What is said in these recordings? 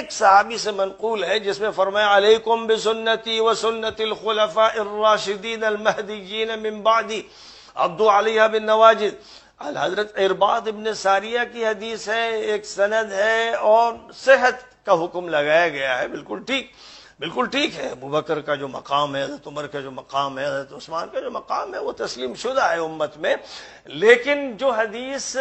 ایک صحابی سے منقول ہے جس میں فرمایا علیکم بسنتی وسنت الخلفاء الراشدین المہدیین من بعدی عضوا علیہا بالنواجذ. حضرت ارباض ابن ساریہ کی حدیث ہے، ایک سند ہے اور صحت کا حکم لگایا گیا ہے. بالکل ٹھیک ہے. ابو بکر کا جو مقام ہے، حضرت عمر کا جو مقام ہے، حضرت عثمان کا جو مقام ہے، وہ تسلیم شدہ ہے امت میں. لیکن جو حدیث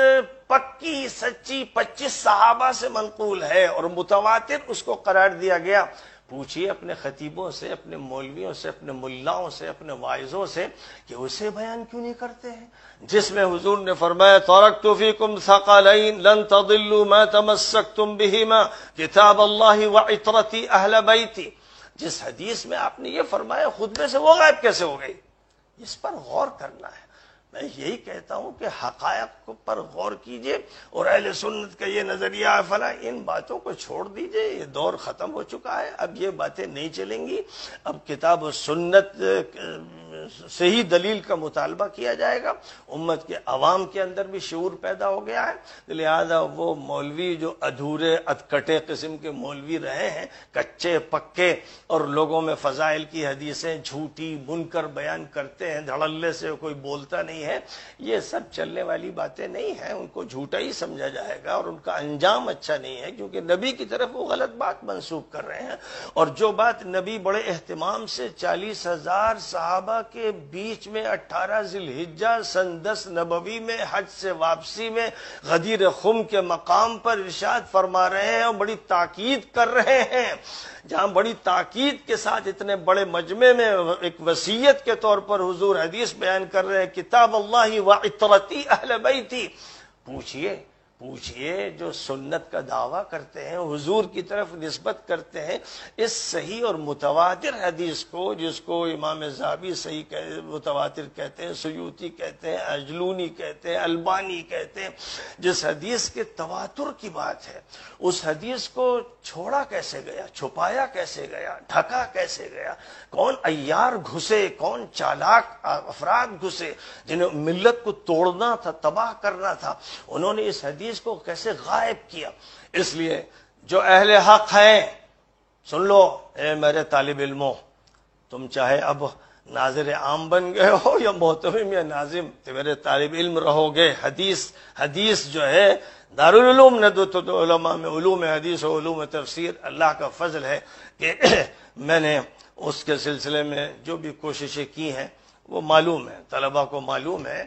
پکی سچی 25 صحابہ سے منقول ہے اور متواتر اس کو قرار دیا گیا، پوچھئے اپنے خطیبوں سے، اپنے مولویوں سے، اپنے ملاؤں سے، اپنے واعظوں سے کہ اسے بیان کیوں نہیں کرتے ہیں، جس میں حضور نے فرمایا ترکت فیکم ثقلین لن تضلوا ما تمسکتم بہما کتاب اللہ وعطرتی اہل بیتی. جس حدیث میں آپ نے یہ فرمایا خطبے سے وہ غائب کیسے ہو گئی؟ اس پر غور کرنا ہے. میں یہی کہتا ہوں کہ حقائق پر غور کیجئے، اور اہل سنت کا یہ نظریہ فلاں، ان باتوں کو چھوڑ دیجئے. یہ دور ختم ہو چکا ہے، اب یہ باتیں نہیں چلیں گی. اب کتاب و سنت سے ہی دلیل کا مطالبہ کیا جائے گا. امت کے عوام کے اندر بھی شعور پیدا ہو گیا ہے. لہذا وہ مولوی جو ادھورے ادکٹے قسم کے مولوی رہے ہیں، کچے پکے، اور لوگوں میں فضائل کی حدیثیں جھوٹی منکر بیان کرتے ہیں، دھڑلے سے کوئی بولتا نہیں ہے، یہ سب چلنے والی باتیں نہیں ہیں. ان کو جھوٹا ہی سمجھا جائے گا اور ان کا انجام اچھا نہیں ہے، کیونکہ نبی کی طرف وہ غلط بات منسوب کر رہے ہیں. اور جو بات نبی بڑے اہتمام سے 40,000 صحابہ کے بیچ میں 18 ذی الحجہ سن 10 نبوی میں حج سے واپسی میں غدیر خم کے مقام پر ارشاد فرما رہے ہیں اور بڑی تاکید کر رہے ہیں، جہاں بڑی تاکید کے ساتھ اتنے بڑے مجمع میں ایک وصیت کے طور پر حضور حدیث بیان کر رہے ہیں کتاب اللہ وعطرتی اہل بیتی. پوچھئے جو سنت کا دعویٰ کرتے ہیں، حضور کی طرف نسبت کرتے ہیں، اس صحیح اور متواتر حدیث کو، جس کو امام ذہبی صحیح متواتر کہتے ہیں، سیوطی کہتے ہیں، اجلونی کہتے ہیں، البانی کہتے ہیں، جس حدیث کے تواتر کی بات ہے، اس حدیث کو چھوڑا کیسے گیا، چھپایا کیسے گیا، ڈھکا کیسے گیا، کون عیار گھسے، کون چالاک افراد گھسے جنہیں ملت کو توڑنا تھا، تباہ کرنا تھا، انہوں نے اس حدیث کو کیسے غائب کیا. اس لیے جو اہل حق ہیں، سن لو اے میرے طالب علموں، تم چاہے اب ناظر عام بن گئے ہو یا محتمم یا ناظم، میرے طالب علم رہو گے. حدیث جو ہے دارالعلوم ندوۃ العلماء میں علوم حدیث و علوم تفسیر، اللہ کا فضل ہے کہ میں نے اس کے سلسلے میں جو بھی کوششیں کی ہیں وہ معلوم ہے، طلبہ کو معلوم ہے.